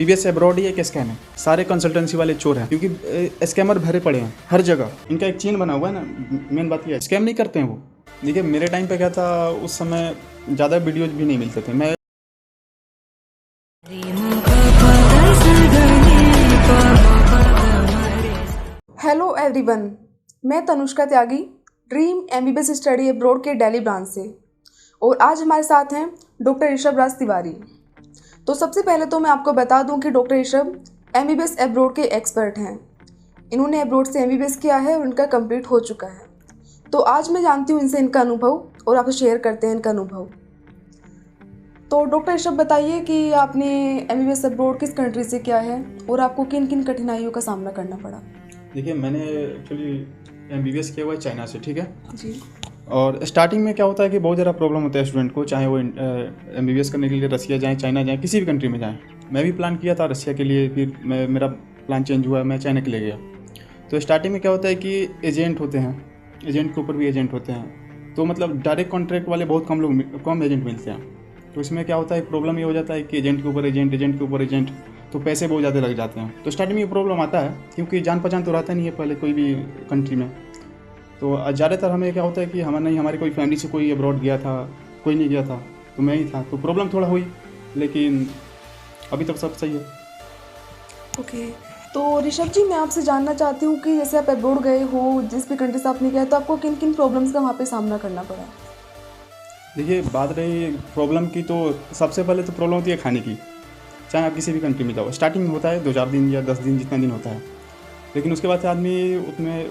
TVS abroad ही एक scam है। सारे कंसल्टेंसी वाले चोर हैं, क्योंकि स्कैमर भरे पड़े हैं हर जगह। इनका एक चेन बना हुआ है ना। मेन बात यह है, स्कैम नहीं करते हैं वो। देखिए मेरे टाइम पे क्या था, उस समय ज़्यादा वीडियोज भी नहीं मिलते थे। मैं हेलो एवरीवन, मैं तनुष्का त्यागी ड्रीम एमबीबीएस स्टडी अब्रॉड के दिल्ली ब्रांच से, और आज हमारे साथ हैं डॉक्टर ऋषभ राज तिवारी। तो सबसे पहले तो मैं आपको बता दूं कि डॉक्टर ऋषभ एमबीबीएस अब्रॉड के एक्सपर्ट हैं। इन्होंने अब्रॉड से एमबीबीएस किया है और उनका कंप्लीट हो चुका है। तो आज मैं जानती हूँ इनसे इनका अनुभव और आपसे शेयर करते हैं इनका अनुभव। तो डॉक्टर ऋषभ बताइए कि आपने एमबीबीएस अब्रॉड किस कंट्री से किया है और आपको किन किन कठिनाइयों का सामना करना पड़ा। देखिए मैंने एक्चुअली एमबीबीएस किया हुआ है चाइना से, ठीक है जी। और स्टार्टिंग में क्या होता है कि बहुत ज़्यादा प्रॉब्लम होता है स्टूडेंट को, चाहे वो एमबीबीएस करने के लिए रसिया जाएँ, चाइना जाएँ, किसी भी कंट्री में जाएँ। मैं भी प्लान किया था रसिया के लिए, फिर मेरा प्लान चेंज हुआ, मैं चाइना के लिए गया। तो स्टार्टिंग में क्या होता है कि एजेंट होते हैं, एजेंट के ऊपर भी एजेंट होते हैं। तो मतलब डायरेक्ट कॉन्ट्रैक्ट वाले बहुत कम एजेंट मिलते हैं। तो इसमें क्या होता है, प्रॉब्लम ये हो जाता है कि एजेंट के ऊपर एजेंट, एजेंट के ऊपर एजेंट, तो पैसे बहुत ज़्यादा लग जाते हैं। तो स्टार्टिंग में ये प्रॉब्लम आता है, क्योंकि जान पहचान तो रहता नहीं है पहले कोई भी कंट्री में। तो ज़्यादातर हमें क्या होता है कि हमारी कोई फैमिली से कोई अब्रॉड गया था, कोई नहीं गया था, तो मैं ही था। तो प्रॉब्लम थोड़ा हुई, लेकिन अभी तक सब सही है। ओके। तो ऋषभ जी, मैं आपसे जानना चाहती हूँ कि जैसे आप अब्रॉड गए हो, जिस भी कंट्री से आपने गया, तो आपको किन किन प्रॉब्लम्स का वहाँ पे सामना करना पड़ा। देखिए बात रही प्रॉब्लम की, तो सबसे पहले तो प्रॉब्लम होती है खाने की। चाहे आप किसी भी कंट्री में जाओ, स्टार्टिंग में होता है 2-4 दिन या 10 दिन, जितना दिन होता है, लेकिन उसके बाद से आदमी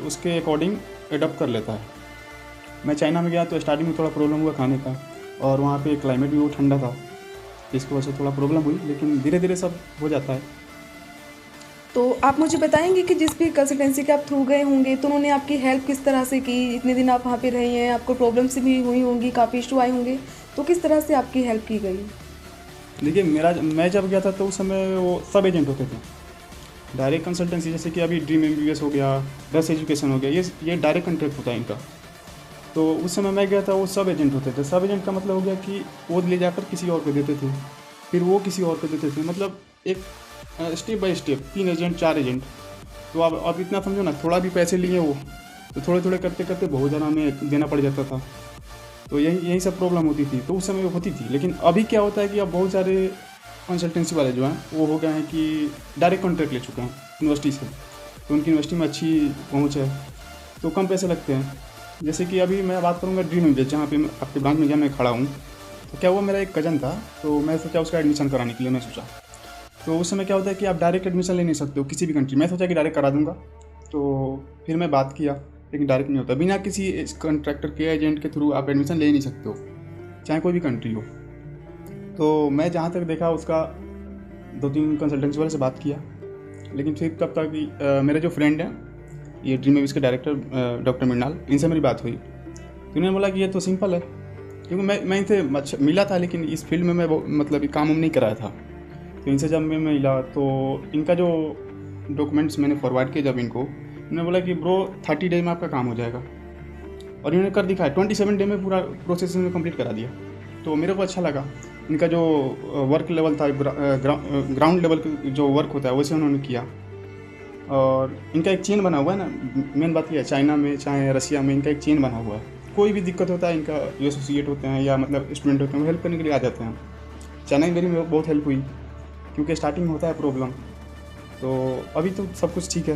उसके अकॉर्डिंग एडप्ट कर लेता है। मैं चाइना में गया तो स्टार्टिंग में थोड़ा प्रॉब्लम हुआ खाने का, और वहाँ पे क्लाइमेट भी वो ठंडा था, इसकी वजह से थोड़ा प्रॉब्लम हुई, लेकिन धीरे धीरे सब हो जाता है। तो आप मुझे बताएंगे कि जिस भी कंसल्टेंसी के आप थ्रू गए होंगे, तो उन्होंने आपकी हेल्प किस तरह से की। इतने दिन आप वहाँ पे रहे हैं, आपको प्रॉब्लम्स भी हुई होंगी, काफ़ी इशू आए होंगे, तो किस तरह से आपकी हेल्प की गई। देखिए मैं जब गया था तो उस समय वो सब एजेंट होते थे। डायरेक्ट कंसल्टेंसी, जैसे कि अभी ड्रीम एमबीबीएस हो गया, रस एजुकेशन हो गया, ये डायरेक्ट कॉन्ट्रैक्ट होता है इनका। तो उस समय मैं गया था, वो सब एजेंट होते थे। सब एजेंट का मतलब हो गया कि वो ले जाकर किसी और को देते थे, फिर वो किसी और को देते थे। मतलब एक step by step 3 agent 4 agent. तो अब इतना समझो ना, थोड़ा भी पैसे लिए वो, तो थोड़े थोड़े करते करते बहुत ज़्यादा हमें देना पड़ जाता था। तो यही सब प्रॉब्लम होती थी, तो उस समय होती थी। लेकिन अभी क्या होता है कि अब बहुत सारे कंसल्टेंसी वाले जो हैं वो हो गए हैं कि डायरेक्ट कॉन्ट्रैक्ट ले चुके हैं यूनिवर्सिटी से। तो उनकी यूनिवर्सिटी में अच्छी पहुँच है, तो कम पैसे लगते हैं। जैसे कि अभी मैं बात करूँगा ड्रीम एमबीबीएस, जहाँ पे आपके ब्रांच में जहाँ मैं खड़ा हूँ, तो क्या वो मेरा एक कज़न था, तो मैं सोचा उसका एडमिशन कराने के लिए मैं सोचा। तो उस समय क्या होता है कि आप डायरेक्ट एडमिशन ले नहीं सकते हो किसी भी कंट्री। मैं सोचा कि डायरेक्ट करा दूंगा, तो फिर मैं बात किया, लेकिन डायरेक्ट नहीं होता। बिना किसी कॉन्ट्रैक्टर के, एजेंट के थ्रू आप एडमिशन ले नहीं सकते हो, चाहे कोई भी कंट्री हो। तो मैं जहाँ तक देखा, उसका 2-3 कंसल्टेंसी वाले से बात किया, लेकिन फिर तब तक मेरे जो फ्रेंड हैं, ये ड्रीम एमबीबीएस के डायरेक्टर डॉक्टर मृणाल, इनसे मेरी बात हुई। तो उन्होंने बोला कि ये तो सिंपल है, क्योंकि मैं इनसे मिला था, लेकिन इस फील्ड में मैं मतलब काम नहीं कराया था। तो इनसे जब मैं मिला, तो इनका जो डॉक्यूमेंट्स मैंने फॉरवर्ड किए जब इनको, उन्होंने बोला कि ब्रो 30 डे में आपका काम हो जाएगा, और इन्होंने कर दिखाया। 27 डे में पूरा प्रोसेस में कंप्लीट करा दिया। तो मेरे को अच्छा लगा। इनका जो वर्क लेवल था, ग्राउंड लेवल जो वर्क होता है, वैसे उन्होंने किया। और इनका एक चेन बना हुआ है ना। मेन बात यह है, चाइना में चाहे रसिया में इनका एक चेन बना हुआ है। कोई भी दिक्कत होता है, इनका जो एसोसिएट होते हैं या मतलब स्टूडेंट होते हैं, वो हेल्प करने के लिए आ जाते हैं। चाइना में मेरी बहुत हेल्प हुई, क्योंकि स्टार्टिंग में होता है प्रॉब्लम। तो अभी तो सब कुछ ठीक है।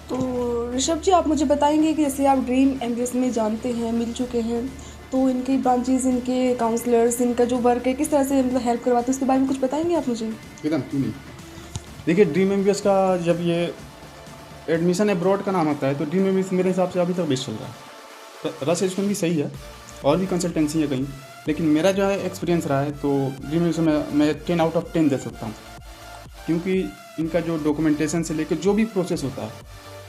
तो ऋषभ जी, आप मुझे बताएंगे कि जैसे आप ड्रीम एमबीबीएस में जानते हैं, मिल चुके हैं, तो इनके ब्रांचेस, इनके काउंसलर्स, इनका जो वर्क है, किस तरह से मतलब हेल्प करवाते हैं, उसके बारे में कुछ बताएंगे आप मुझे। एकदम क्यों नहीं। देखिए ड्रीम एमबीबीएस का जब ये एडमिशन अब्रॉड का नाम आता है, तो ड्रीम एमबीबीएस मेरे हिसाब से अभी तक बेस्ट चल रहा है। रस एजुकेशन भी सही है, और भी कंसल्टेंसी है कहीं, लेकिन मेरा जो है एक्सपीरियंस रहा है, तो ड्रीम एमबीबीएस में मैं 10 आउट ऑफ 10 दे सकता हूँ। क्योंकि इनका जो डॉक्यूमेंटेशन से लेकर जो भी प्रोसेस होता है,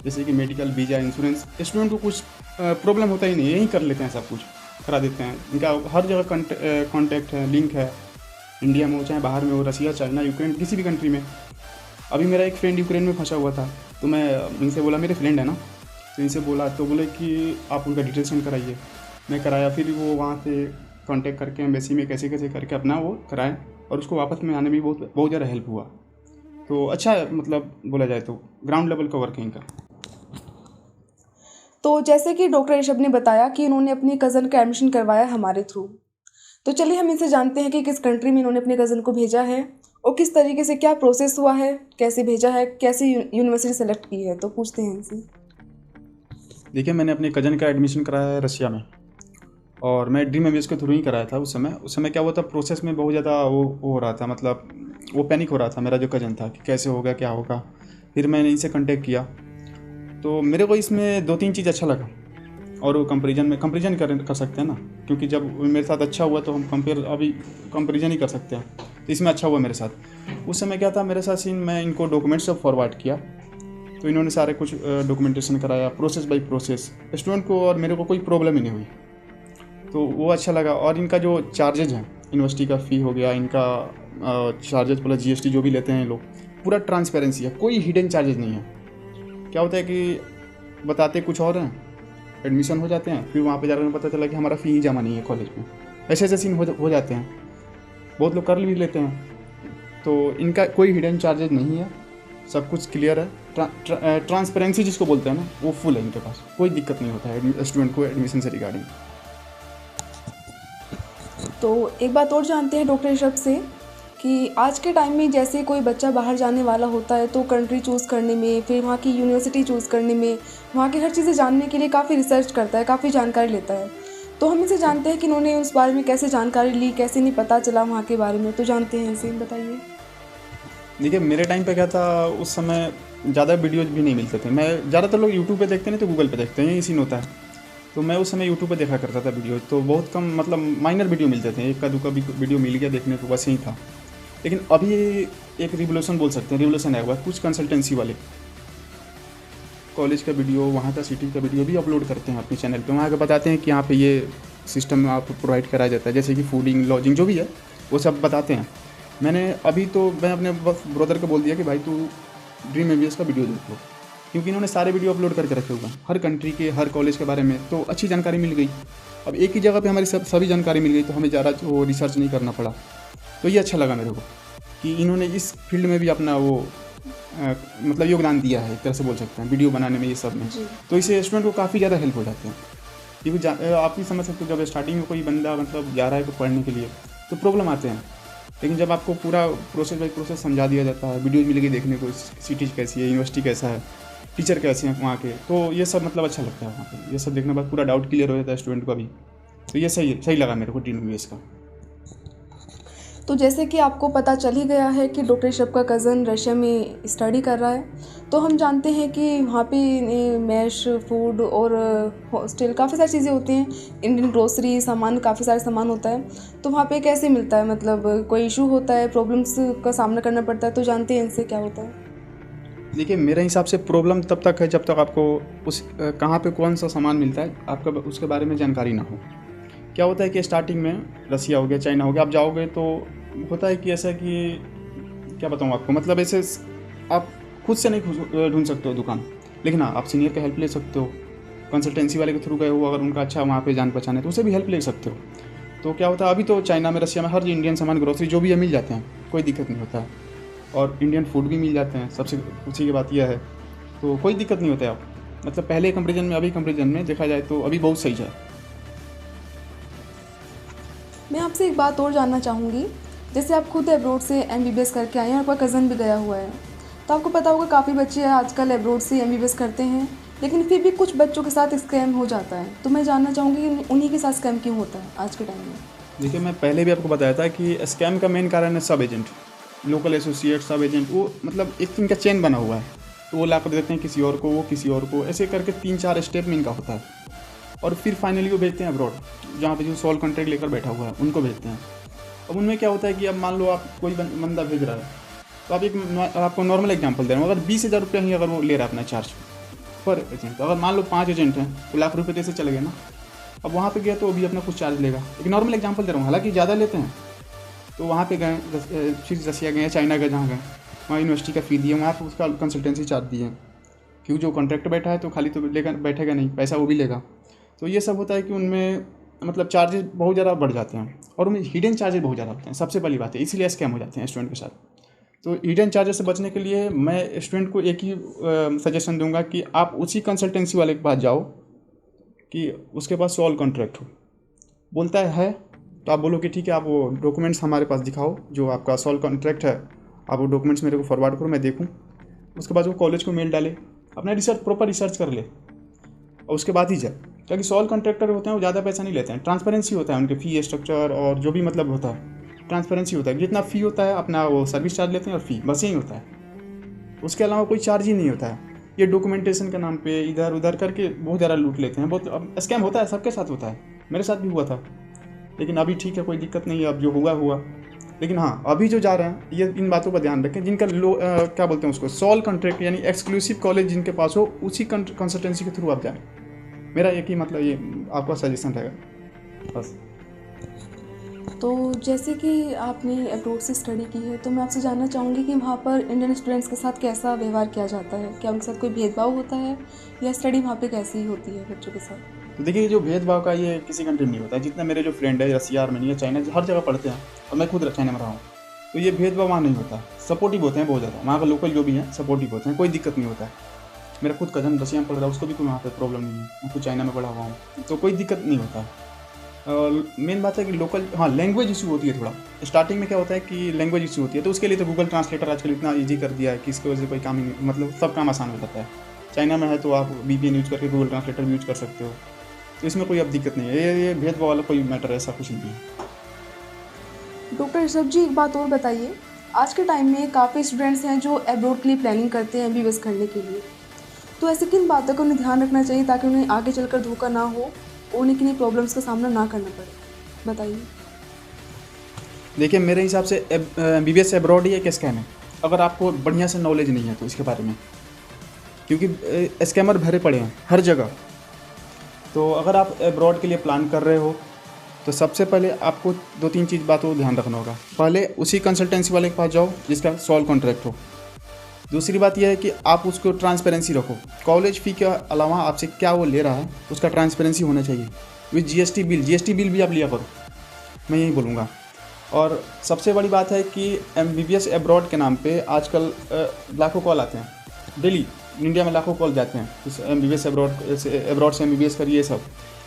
जैसे कि मेडिकल, वीज़ा, इंश्योरेंस, स्टूडेंट को कुछ प्रॉब्लम होता ही नहीं, यहीं कर लेते हैं, सब कुछ करा देते हैं। इनका हर जगह कॉन्टैक्ट है, लिंक है, इंडिया में हो चाहे बाहर में हो, रसिया, चाइना, यूक्रेन, किसी भी कंट्री में। अभी मेरा एक फ्रेंड यूक्रेन में फंसा हुआ था, तो मैं इनसे बोला, मेरे फ्रेंड है ना, तो इनसे बोला, तो बोले कि आप उनका डिटेल सेंड कराइए। मैं कराया, फिर वो वहाँ से कांटेक्ट करके एम्बेसी में कैसे कैसे करके अपना वो कराएं, और उसको वापस में आने में भी बहुत बहुत ज़्यादा हेल्प हुआ। तो अच्छा मतलब बोला जाए तो ग्राउंड लेवल का वर्क है इनका। तो जैसे कि डॉक्टर ऋषभ ने बताया कि इन्होंने अपनी कज़न का एडमिशन करवाया हमारे थ्रू, तो चलिए हम इनसे जानते हैं कि किस कंट्री में इन्होंने अपने कज़न को भेजा है और किस तरीके से क्या प्रोसेस हुआ है, कैसे भेजा है, कैसे यूनिवर्सिटी सेलेक्ट की है। तो पूछते हैं इनसे। देखिए, मैंने अपने कज़न का एडमिशन कराया है रशिया में, और मैं ड्रीम एमबीबीएस के थ्रू ही कराया था। उस समय क्या हुआ था, प्रोसेस में बहुत ज़्यादा वो हो रहा था, मतलब वो पैनिक हो रहा था मेरा जो कज़न था कि कैसे होगा क्या होगा। फिर मैंने इनसे कांटेक्ट किया, तो मेरे को इसमें 2-3 चीज़ अच्छा लगा। और वो कंपेरिजन कर सकते हैं ना, क्योंकि जब मेरे साथ अच्छा हुआ तो हम कंपेरिजन ही कर सकते हैं। तो इसमें अच्छा हुआ मेरे साथ। उस समय क्या था मेरे साथ सीन, मैं इनको डॉक्यूमेंट्स सब फॉरवर्ड किया, तो इन्होंने सारे कुछ डॉक्यूमेंटेशन कराया प्रोसेस बाय प्रोसेस। स्टूडेंट को और मेरे को कोई प्रॉब्लम ही नहीं हुई, तो वो अच्छा लगा। और इनका जो चार्जेज हैं, यूनिवर्सिटी का फ़ी हो गया, इनका चार्जेज प्लस जीएसटी जो भी लेते हैं लोग, पूरा ट्रांसपेरेंसी है, कोई हिडन चार्जेज नहीं है। क्या होता है कि बताते कुछ और हैं, एडमिशन हो जाते हैं, फिर वहाँ पे जाकर पता चला कि हमारा फ़ी ही जमा नहीं है कॉलेज में। ऐसे सीन हो जाते हैं, बहुत लोग कर भी लेते हैं। तो इनका कोई हिडन चार्जेज नहीं है, सब कुछ क्लियर है। ट्रांसपेरेंसी जिसको बोलते हैं ना, वो फुल है इनके पास, कोई दिक्कत नहीं होता है स्टूडेंट को एडमिशन से रिगार्डिंग। तो एक बात और जानते हैं डॉक्टर ऋषभ से कि आज के टाइम में जैसे कोई बच्चा बाहर जाने वाला होता है तो कंट्री चूज़ करने में, फिर वहाँ की यूनिवर्सिटी चूज़ करने में, वहाँ की हर चीज़ें जानने के लिए काफ़ी रिसर्च करता है, काफ़ी जानकारी लेता है। तो हम इसे जानते हैं कि इन्होंने उस बारे में कैसे जानकारी ली, कैसे नहीं पता चला वहाँ के बारे में। तो जानते हैं इसे, बताइए। देखिए, मेरे टाइम पे क्या था, उस समय ज़्यादा वीडियोज भी नहीं मिलते थे। मैं ज़्यादातर लोग यूट्यूब पे देखते नहीं तो गूगल पे देखते हैं, यही सीन होता है। तो मैं उस समय यूट्यूब पे देखा करता था वीडियोज, तो बहुत कम मतलब माइनर वीडियो मिलते थे, एक का दूका भी वीडियो मिल गया देखने को, बस यही था। लेकिन अभी एक रिवोल्यूशन बोल सकते हैं, रिवोल्यूशन आया हुआ है। कुछ कंसल्टेंसी वाले कॉलेज का वीडियो, वहाँ का सिटी का वीडियो भी अपलोड करते हैं अपने चैनल पे। वहाँ के बताते हैं कि यहाँ पे ये सिस्टम आपको प्रोवाइड कराया जाता है, जैसे कि फूडिंग लॉजिंग जो भी है वो सब बताते हैं। मैं अपने ब्रदर को बोल दिया कि भाई तू ड्रीम एमबीबीएस का वीडियो देख लो, क्योंकि इन्होंने सारे वीडियो अपलोड करके रखे हुए हैं हर कंट्री के, हर कॉलेज के बारे में, तो अच्छी जानकारी मिल गई। अब एक ही जगह पे हमारी सभी जानकारी मिल गई, तो हमें ज़्यादा वो रिसर्च नहीं करना पड़ा। तो ये अच्छा लगा मेरे को कि इन्होंने इस फील्ड में भी अपना वो मतलब योगदान दिया है, एक तरह से बोल सकते हैं, वीडियो बनाने में, ये सब में। तो इससे स्टूडेंट को काफ़ी ज़्यादा हेल्प हो जाते हैं। क्योंकि आप भी समझ सकते हो, जब स्टार्टिंग में कोई बंदा मतलब जा रहा है पढ़ने के लिए तो प्रॉब्लम आते हैं, लेकिन जब आपको पूरा प्रोसेस बाई प्रोसेस समझा दिया जाता है, वीडियोज मिलेगी देखने को, सिटीज कैसी है, यूनिवर्सिटी कैसा है, टीचर कैसे हैं वहाँ के, तो ये सब मतलब अच्छा लगता है वहाँ पे। ये सब देखने के बाद पूरा डाउट क्लियर हो जाता है स्टूडेंट का भी। तो ये सही लगा मेरे को ड्रीम एमबीबीएस का। तो जैसे कि आपको पता चल ही गया है कि डॉक्टर ऋषभ का कज़न रशिया में स्टडी कर रहा है, तो हम जानते हैं कि वहाँ पे मैश फूड और हॉस्टल काफ़ी सारी चीज़ें होती हैं, इंडियन ग्रोसरी सामान, काफ़ी सारे सामान होता है। तो वहाँ पे कैसे मिलता है, मतलब कोई इशू होता है, प्रॉब्लम्स का सामना करना पड़ता है। तो जानते हैं इनसे क्या होता है। देखिए, मेरे हिसाब से प्रॉब्लम तब तक है जब तक आपको उस कहाँ पे कौन सा सामान मिलता है आपका उसके बारे में जानकारी ना हो। क्या होता है कि स्टार्टिंग में रसिया हो गया, चाइना हो गया, आप जाओगे तो होता है कि ऐसा कि क्या बताऊँ आपको, मतलब ऐसे आप खुद से नहीं ढूंढ सकते हो दुकान, लेकिन हाँ आप सीनियर का हेल्प ले सकते हो, कंसल्टेंसी वाले के थ्रू गए हो, अगर उनका अच्छा वहाँ पे जान पहचान है तो उससे भी हेल्प ले सकते हो। तो क्या होता है, अभी तो चाइना में, रसिया में हर इंडियन सामान, ग्रोसरी जो भी है मिल जाते हैं, कोई दिक्कत नहीं होता है। और इंडियन फूड भी मिल जाते हैं, सबसे खुशी की बात यह है। तो कोई दिक्कत नहीं होता है। आप मतलब पहले कंपेरिजन में, अभी कंपेरिजन में देखा जाए तो अभी बहुत सही है। मैं आपसे एक बात और जानना चाहूँगी, जैसे आप खुद एब्रोड से एमबीबीएस करके आए हैं, आपका कज़न भी गया हुआ है, तो आपको पता होगा काफ़ी बच्चे आजकल एब्रोड से एमबीबीएस करते हैं, लेकिन फिर भी कुछ बच्चों के साथ स्कैम हो जाता है। तो मैं जानना चाहूँगी कि उन्हीं के साथ स्कैम क्यों होता है आज के टाइम में। देखिए, मैं पहले भी आपको बताया था कि स्कैम का मेन कारण है सब एजेंट, लोकल एसोसिएट, सब एजेंट। वो मतलब एक इनका चेन बना हुआ है, तो वो ला कर देते हैं किसी और को, वो किसी और को, ऐसे करके 3-4 स्टेप में इनका होता है। और फिर फाइनली वो भेजते हैं अब्रॉड, जहाँ पे जो सॉल्व कॉन्ट्रैक्ट लेकर बैठा हुआ है उनको भेजते हैं। अब उनमें क्या होता है कि अब मान लो आप कोई बंदा भेज रहा है, तो आप आपको नॉर्मल एग्जांपल दे रहा हूँ, अगर 20,000 रुपया ही अगर वो ले रहा है अपना चार्ज पर एजेंट, तो अगर मान लो 5 एजेंट हैं तो लाख रुपये कैसे चले गए ना। अब वहाँ पे गया तो अभी अपना कुछ चार्ज लेगा, एक नॉर्मल एग्जांपल दे रहा हूँ, हालांकि ज़्यादा लेते हैं। तो वहाँ पे गए, फिर रसिया गए, चाइना गए, जहाँ गए वहाँ यूनिवर्सिटी का फ़ी दिए, वहाँ पर उसका कंसल्टेंसी चार्ज दिए, क्योंकि जो कॉन्ट्रैक्ट बैठा है तो खाली तो लेकर बैठेगा नहीं, पैसा वो भी लेगा। तो ये सब होता है कि उनमें मतलब चार्जेस बहुत ज़्यादा बढ़ जाते हैं और उनमें हिडन चार्जेस बहुत ज़्यादा होते हैं। सबसे पहली बात है, इसीलिए स्कैम हो जाते हैं स्टूडेंट के साथ। तो हिडन चार्जेस से बचने के लिए मैं स्टूडेंट को एक ही सजेशन दूंगा कि आप उसी कंसल्टेंसी वाले के पास जाओ कि उसके पास सॉल्व कॉन्ट्रैक्ट हो। बोलता है तो आप बोलो कि ठीक है, आप वो डॉक्यूमेंट्स हमारे पास दिखाओ जो आपका सॉल्व कॉन्ट्रैक्ट है, आप वो डॉक्यूमेंट्स मेरे को फॉरवर्ड करो, मैं देखूँ। उसके बाद वो कॉलेज को मेल डाले, अपना प्रॉपर रिसर्च कर ले और उसके बाद ही जाए। क्योंकि सॉल्व कॉन्ट्रैक्टर होते हैं वो ज़्यादा पैसा नहीं लेते हैं, ट्रांसपेरेंसी होता है उनके फ़ी स्ट्रक्चर और जो भी मतलब होता है ट्रांसपेरेंसी होता है। जितना फ़ी होता है अपना वो सर्विस चार्ज लेते हैं और फ़ी, बस यही होता है, उसके अलावा कोई चार्ज ही नहीं होता है। ये डॉक्यूमेंटेशन के नाम पे इधर उधर करके बहुत ज़्यादा लूट लेते हैं। बहुत स्कैम होता है, सबके साथ होता है, मेरे साथ भी हुआ था। लेकिन अभी ठीक है, कोई दिक्कत नहीं है, अब जो हुआ हुआ। लेकिन हाँ, अभी जो जा रहे हैं ये इन बातों का ध्यान रखें, जिनका क्या बोलते हैं उसको, सॉल्व कॉन्ट्रैक्ट यानी एक्सक्लूसिव कॉलेज जिनके पास हो, उसी कंसल्टेंसी के थ्रू आप जाएँ। मेरा एक ही मतलब ये आपका सजेशन रहेगा बस। तो जैसे कि आपने अब्रॉड से स्टडी की है, तो मैं आपसे जानना चाहूँगी कि वहाँ पर इंडियन स्टूडेंट्स के साथ कैसा व्यवहार किया जाता है? क्या उनके साथ कोई भेदभाव होता है या स्टडी वहाँ पे कैसी होती है बच्चों के साथ? तो देखिए, जो भेदभाव का ये किसी कंट्री में नहीं होता है। जितना मेरे जो फ्रेंड है रसिया, आर्मेनिया, चाइना, हर जगह पढ़ते हैं और मैं खुद चाइना में रहा हूँ, तो ये भेदभाव वहाँ नहीं होता। सपोर्टिव होते हैं बहुत ज़्यादा, वहाँ का लोकल जो भी हैं सपोर्टिव होते हैं, कोई दिक्कत नहीं होता है। मेरा खुद कज़न रसिया में पढ़ रहा है, उसको भी कोई वहाँ पे प्रॉब्लम नहीं है। मैं खुद चाइना में पढ़ा हुआ हूँ, तो कोई दिक्कत नहीं होता। मेन बात है कि लोकल, हाँ, लैंग्वेज इशू होती है थोड़ा। स्टार्टिंग में क्या होता है कि लैंग्वेज इशू होती है, तो उसके लिए तो गूगल ट्रांसलेटर आजकल इतना ईजी कर दिया है कि इसकी वजह से कोई काम ही नहीं, मतलब सब काम आसान हो जाता है। चाइना में है तो आप VPN यूज़ करके गूगल ट्रांसलेटर भी यूज़ कर सकते हो, तो इसमें कोई अब दिक्कत नहीं है। ये भेदभाव वाला कोई मैटर ऐसा कुछ नहीं है। डॉक्टर ऋषभ जी, एक बात और बताइए, आज के टाइम में काफ़ी स्टूडेंट्स हैं जो अब्रॉड के लिए प्लानिंग करते हैं MBBS करने के लिए, तो ऐसे किन बातों का उन्हें ध्यान रखना चाहिए ताकि उन्हें आगे चलकर धोखा ना हो और उन्हें किन्हीं प्रॉब्लम्स का सामना ना करना पड़े? बताइए। देखिए, मेरे हिसाब से MBBS अब्रॉड ही एक स्कैम है, अगर आपको बढ़िया से नॉलेज नहीं है तो इसके बारे में, क्योंकि स्कैमर भरे पड़े हैं हर जगह। तो अगर आप अब्रॉड के लिए प्लान कर रहे हो तो सबसे पहले आपको 2-3 चीज़ बातों को ध्यान रखना होगा। पहले उसी कंसल्टेंसी वाले के पास जाओ जिसका सॉल्व कॉन्ट्रैक्ट हो। दूसरी बात यह है कि आप उसको ट्रांसपेरेंसी रखो, कॉलेज फ़ी के अलावा आपसे क्या वो ले रहा है उसका ट्रांसपेरेंसी होना चाहिए। विद GST बिल भी आप लिया करो, मैं यही बोलूँगा। और सबसे बड़ी बात है कि MBBS अब्रॉड के नाम पे आजकल लाखों कॉल आते हैं डेली, इंडिया में लाखों कॉल जाते हैं इस MBBS अब्रॉड से MBBS करिए ये सब,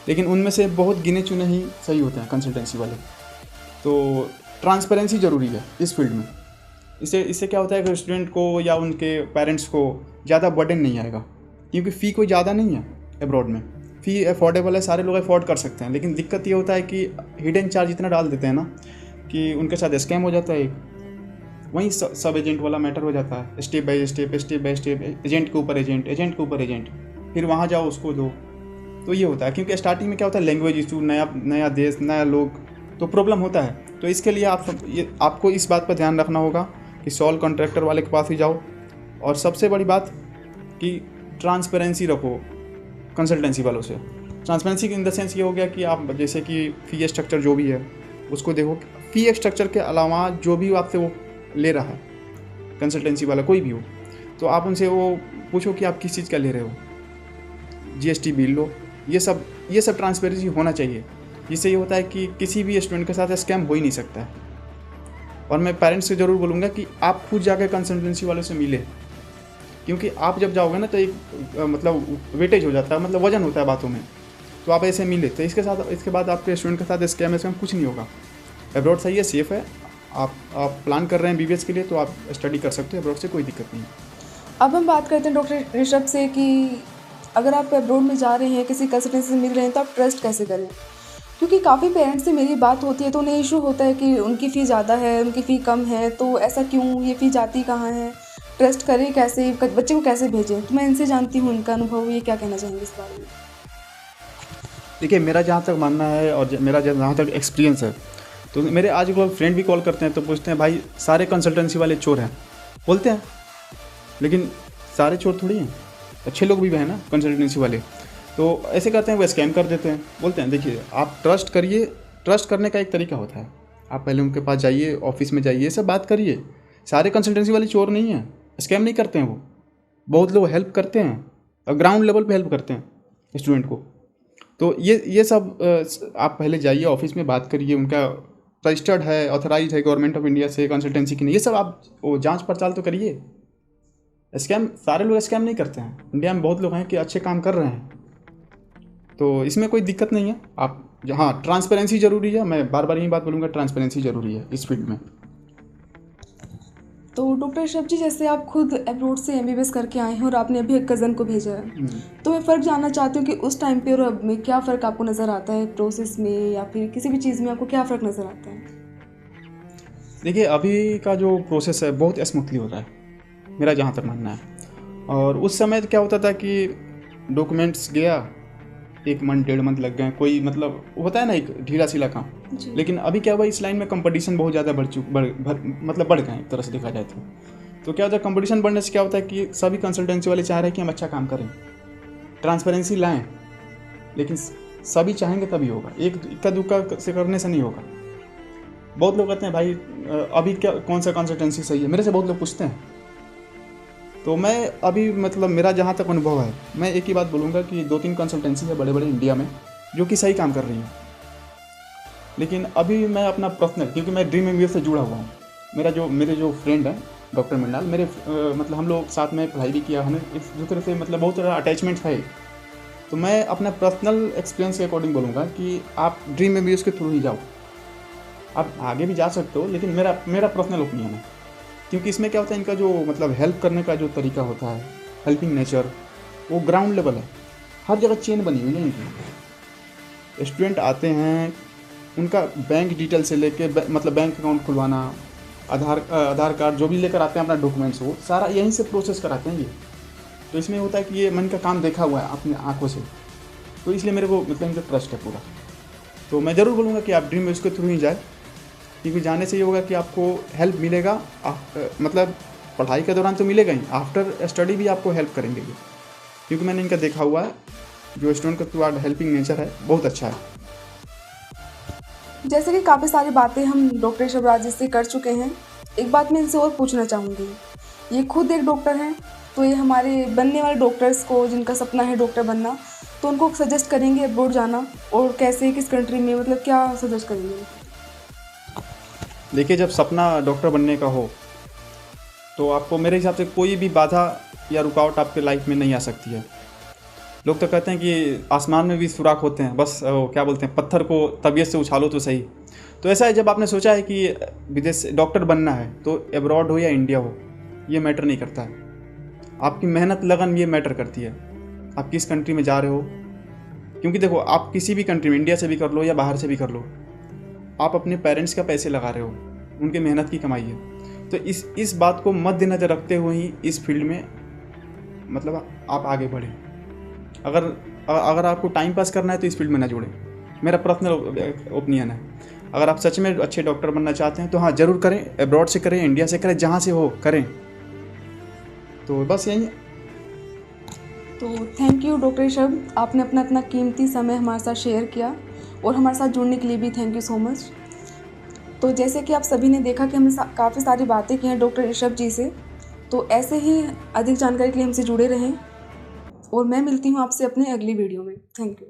लेकिन उनमें से बहुत गिने चुने ही सही होते हैं कंसल्टेंसी वाले। तो ट्रांसपेरेंसी ज़रूरी है इस फील्ड में। इससे क्या होता है कि स्टूडेंट को या उनके पेरेंट्स को ज़्यादा बर्डन नहीं आएगा, क्योंकि फ़ी कोई ज़्यादा नहीं है अब्रॉड में, फ़ी अफोर्डेबल है, सारे लोग अफोर्ड कर सकते हैं। लेकिन दिक्कत ये होता है कि हिडन चार्ज इतना डाल देते हैं ना कि उनके साथ स्कैम हो जाता है। वहीं सब एजेंट वाला मैटर हो जाता है, स्टेप बाय स्टेप एजेंट के ऊपर एजेंट के ऊपर एजेंट, फिर वहाँ जाओ उसको दो। तो ये होता है, क्योंकि स्टार्टिंग में क्या होता है, लैंग्वेज इशू, नया देश, नया लोग, तो प्रॉब्लम होता है। तो इसके लिए आपको इस बात पर ध्यान रखना होगा कि सॉल्व कॉन्ट्रैक्टर वाले के पास ही जाओ। और सबसे बड़ी बात कि ट्रांसपेरेंसी रखो कंसल्टेंसी वालों से। ट्रांसपेरेंसी इन द सेंस ये हो गया कि आप जैसे कि फ़ी स्ट्रक्चर जो भी है उसको देखो, फ़ी स्ट्रक्चर के अलावा जो भी आपसे वो ले रहा है कंसल्टेंसी वाला कोई भी हो, तो आप उनसे वो पूछो कि आप किस चीज़ का ले रहे हो, GST बिल लो, ये सब ट्रांसपेरेंसी होना चाहिए। जिससे ये होता है कि किसी भी स्टूडेंट के साथ स्कैम हो ही नहीं सकता है। और मैं पेरेंट्स से ज़रूर बोलूँगा कि आप खुद जाकर कंसल्टेंसी वालों से मिले, क्योंकि आप जब जाओगे ना तो एक मतलब वेटेज हो जाता है, मतलब वजन होता है बातों में। तो आप ऐसे मिले तो इसके बाद आपके स्टूडेंट के साथ स्कैम कुछ नहीं होगा। अब्रॉड सही है, सेफ़ है। आप प्लान कर रहे हैं MBBS के लिए तो आप स्टडी कर सकते हो अब्रॉड से, कोई दिक्कत नहीं है। अब हम बात करते हैं डॉक्टर ऋषभ से कि अगर आप अब्रॉड में जा रहे हैं, किसी कंसल्टेंसी से मिल रहे हैं, तो आप ट्रस्ट कैसे करें? क्योंकि काफ़ी पेरेंट्स से मेरी बात होती है तो उन्हें इशू होता है कि उनकी फ़ी ज़्यादा है, उनकी फ़ी कम है, तो ऐसा क्यों, ये फ़ी जाती कहाँ है, ट्रस्ट करें कैसे, बच्चे को कैसे भेजें? तो मैं इनसे जानती हूँ इनका अनुभव, ये क्या कहना चाहेंगे इस बारे में? देखिए, मेरा जहाँ तक मानना है और मेरा जहाँ तक एक्सपीरियंस है, तो मेरे आज फ्रेंड भी कॉल करते हैं तो पूछते हैं भाई सारे कंसल्टेंसी वाले चोर हैं, बोलते हैं। लेकिन सारे चोर थोड़ी हैं, अच्छे लोग भी हैं ना कंसल्टेंसी वाले। तो ऐसे करते हैं, वो स्कैम कर देते हैं। बोलते हैं देखिए आप ट्रस्ट करिए, ट्रस्ट करने का एक तरीका होता है, आप पहले उनके पास जाइए, ऑफिस में जाइए, सब बात करिए। सारे कंसल्टेंसी वाले चोर नहीं हैं, स्कैम नहीं करते हैं वो। बहुत लोग हेल्प करते हैं और ग्राउंड लेवल पे हेल्प करते हैं स्टूडेंट को। तो ये सब आप पहले जाइए ऑफिस में बात करिए, उनका रजिस्टर्ड है, ऑथराइज है गवर्नमेंट ऑफ इंडिया से कंसल्टेंसी की नहीं, ये सब आप वो जांच पड़ताल तो करिए। स्कैम सारे लोग स्कैम नहीं करते हैं, इंडिया में बहुत लोग हैं कि अच्छे काम कर रहे हैं, तो इसमें कोई दिक्कत नहीं है। आप हाँ, ट्रांसपेरेंसी ज़रूरी है, मैं बार बार यही बात बोलूँगा, ट्रांसपेरेंसी ज़रूरी है इस फील्ड में। तो डॉक्टर ऋषभ जी, जैसे आप खुद अब्रॉड से एमबीबीएस करके आए हैं और आपने अभी एक कज़न को भेजा है, तो मैं फ़र्क जानना चाहती हूँ कि उस टाइम पे और अब में क्या फ़र्क आपको नज़र आता है प्रोसेस में, या फिर किसी भी चीज़ में आपको क्या फ़र्क नज़र आता है? देखिए, अभी का जो प्रोसेस है बहुत स्मूथली हो रहा है, मेरा जहाँ तक मानना है। और उस समय क्या होता था कि डॉक्यूमेंट्स गया, 1 मंथ 1.5 मंथ लग गए, कोई मतलब होता है ना एक ढीला सीला काम। लेकिन अभी क्या हुआ, इस लाइन में कंपटीशन बहुत ज़्यादा बढ़ गए एक तरह से देखा जाए तो क्या होता है, कंपटीशन बढ़ने से क्या होता है कि सभी कंसल्टेंसी वाले चाह रहे हैं कि हम अच्छा काम करें, ट्रांसपेरेंसी लाएं, लेकिन सभी चाहेंगे तभी होगा, एक इक्का दुक्का से करने से नहीं होगा। बहुत लोग कहते हैं भाई अभी क्या कौन सा कंसल्टेंसी सही है, मेरे से बहुत लोग पूछते हैं। तो मैं अभी मतलब मेरा जहाँ तक अनुभव है, मैं एक ही बात बोलूँगा कि 2-3 कंसल्टेंसी है बड़े बड़े इंडिया में जो कि सही काम कर रही हैं। लेकिन अभी मैं अपना पर्सनल, क्योंकि मैं ड्रीम एमबीबीएस से जुड़ा हुआ हूँ, मेरे जो फ्रेंड हैं डॉक्टर मृणाल, मेरे मतलब हम लोग साथ में पढ़ाई भी किया, हमें एक दूसरे से मतलब बहुत सारा अटैचमेंट है। तो मैं अपना पर्सनल एक्सपीरियंस के अकॉर्डिंग बोलूँगा कि आप ड्रीम एमबीबीएस के थ्रू ही जाओ, आप आगे भी जा सकते हो, लेकिन मेरा पर्सनल ओपिनियन है। क्योंकि इसमें क्या होता है, इनका जो मतलब हेल्प करने का जो तरीका होता है, हेल्पिंग नेचर, वो ग्राउंड लेवल है, हर जगह चेन बनी हुई है इनकी। स्टूडेंट आते हैं, उनका बैंक डिटेल से लेके मतलब बैंक अकाउंट खुलवाना, आधार कार्ड जो भी लेकर आते हैं अपना डॉक्यूमेंट्स, वो सारा यहीं से प्रोसेस कराते हैं ये। तो इसमें होता है कि ये मन का काम देखा हुआ है अपनी आँखों से, तो इसलिए मेरे को मतलब इनका ट्रस्ट है पूरा। तो मैं ज़रूर बोलूँगा कि आप ड्रीम उसके थ्रू ही जाए, क्योंकि जाने से ये होगा कि आपको हेल्प मिलेगा, मतलब पढ़ाई के दौरान तो मिलेगा ही, आफ्टर स्टडी भी आपको हेल्प करेंगे ये, क्योंकि मैंने इनका देखा हुआ है, जो स्टूडेंट का थ्रू हेल्पिंग नेचर है बहुत अच्छा है। जैसे कि काफ़ी सारी बातें हम डॉक्टर ऋषभ राज जी से कर चुके हैं, एक बात मैं इनसे और पूछना चाहूँगी। ये खुद एक डॉक्टर हैं, तो ये हमारे बनने वाले डॉक्टर्स को, जिनका सपना है डॉक्टर बनना, तो उनको सजेस्ट करेंगे अब्रॉड जाना, और कैसे, किस कंट्री में, मतलब क्या सजेस्ट करेंगे? देखिए, जब सपना डॉक्टर बनने का हो तो आपको मेरे हिसाब से कोई भी बाधा या रुकावट आपके लाइफ में नहीं आ सकती है। लोग तो कहते हैं कि आसमान में भी सुराख होते हैं, बस क्या बोलते हैं, पत्थर को तबीयत से उछालो तो सही। तो ऐसा है, जब आपने सोचा है कि विदेश डॉक्टर बनना है, तो अब्रॉड हो या इंडिया हो, ये मैटर नहीं करता है। आपकी मेहनत लगन ये मैटर करती है, आप किस कंट्री में जा रहे हो। क्योंकि देखो, आप किसी भी कंट्री में, इंडिया से भी कर लो या बाहर से भी कर लो, आप अपने पेरेंट्स का पैसे लगा रहे हो, उनके मेहनत की कमाई है। तो इस बात को मद्देनज़र रखते हुए ही इस फील्ड में मतलब आप आगे बढ़ें। अगर आपको टाइम पास करना है तो इस फील्ड में ना जुड़ें, मेरा पर्सनल ओपिनियन है। अगर आप सच में अच्छे डॉक्टर बनना चाहते हैं तो हाँ ज़रूर करें, अब्रॉड से करें, इंडिया से करें, जहाँ से हो करें। तो बस यही है। तो थैंक यू डॉक्टर ऋषभ, आपने अपना इतना कीमती समय हमारे साथ शेयर किया, और हमारे साथ जुड़ने के लिए भी थैंक यू सो मच। तो जैसे कि आप सभी ने देखा कि हमने काफ़ी सारी बातें की हैं डॉक्टर ऋषभ जी से, तो ऐसे ही अधिक जानकारी के लिए हमसे जुड़े रहें, और मैं मिलती हूँ आपसे अपने अगली वीडियो में। Thank you.